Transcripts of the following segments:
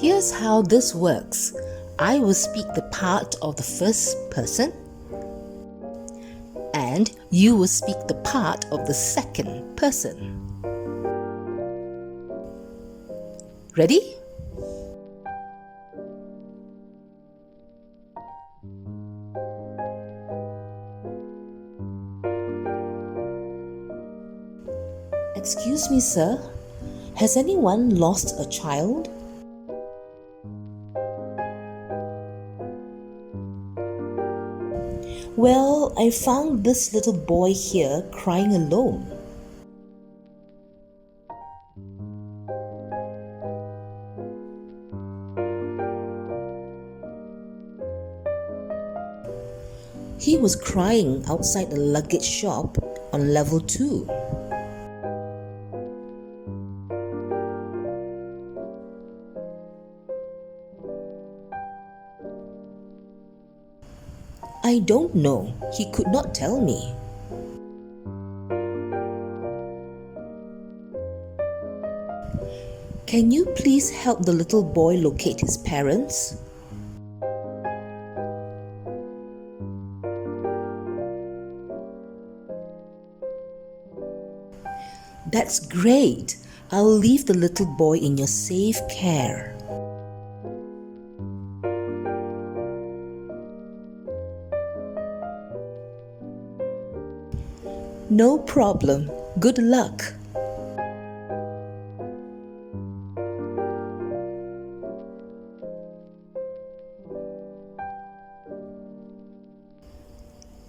Here's how this works. I will speak the part of the first person, and you will speak the part of the second person. Ready? Excuse me, sir. Has anyone lost a child? Well, I found this little boy here crying alone. He was crying outside the luggage shop on level 2. I don't know. He could not tell me. Can you please help the little boy locate his parents? That's great. I'll leave the little boy in your safe care. No problem. Good luck.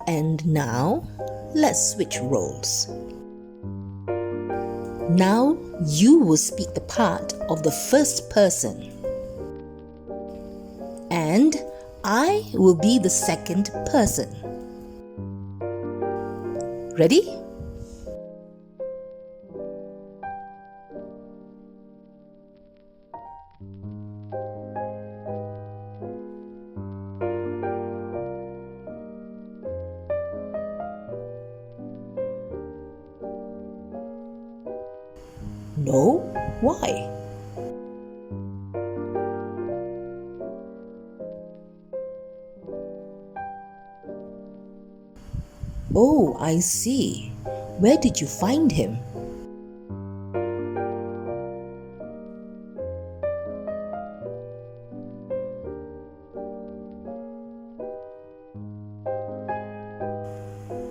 And now, let's switch roles. Now, you will speak the part of the first person, and I will be the second person. Ready? No? Why? Oh, I see. Where did you find him?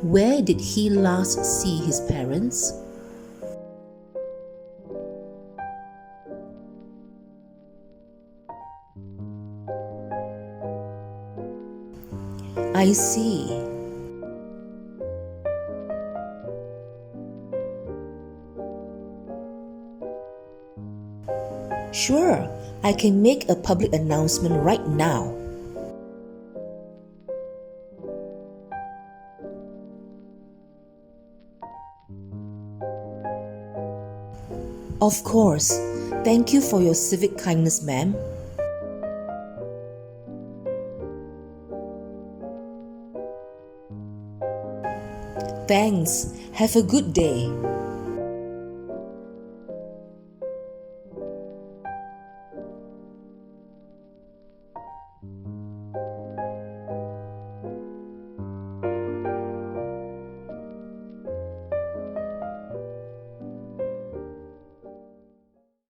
Where did he last see his parents? I see. Sure, I can make a public announcement right now. Of course. Thank you for your civic kindness, ma'am. Thanks. Have a good day.